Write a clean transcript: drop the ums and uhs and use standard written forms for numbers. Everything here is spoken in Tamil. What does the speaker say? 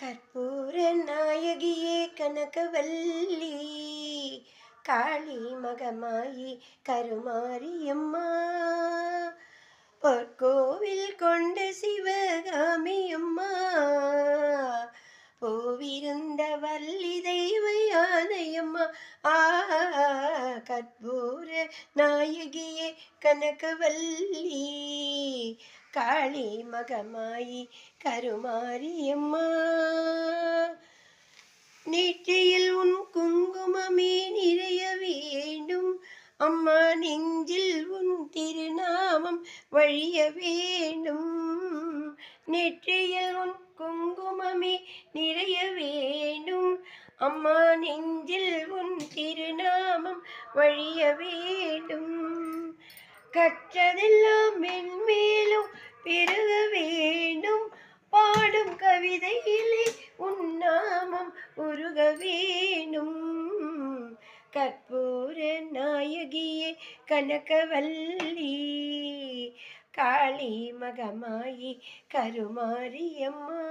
கற்பூர நாயகியே கனகவல்லி காளி மகமாயி கருமாரியம்மா பொற்கோவில் கொண்ட சிவகாமியம்மா பூவிருந்த வள்ளி தெய்வ யானையம்மா ஆ கற்பூர நாயகியே கனகவல்லி காளி மகமாயி கருமாரியம்மா நெற்றியில் உன் குங்குமமே நிறைய வேண்டும் அம்மா நெஞ்சில் உன் திருநாமம் வழிய வேண்டும் நெற்றியில் உன் குங்குமமே நிறைய வேண்டும் அம்மா நெஞ்சில் உன் திருநாமம் வழிய வேண்டும் கற்றதெல்லாம் மென்மேலும் பெருக வேண்டும் பாடும் கவிதையிலே உன்னாமம் உருக வேணும் கற்பூர நாயகியே கனகவல்லி காளி மகமாயி கருமாரியம்மா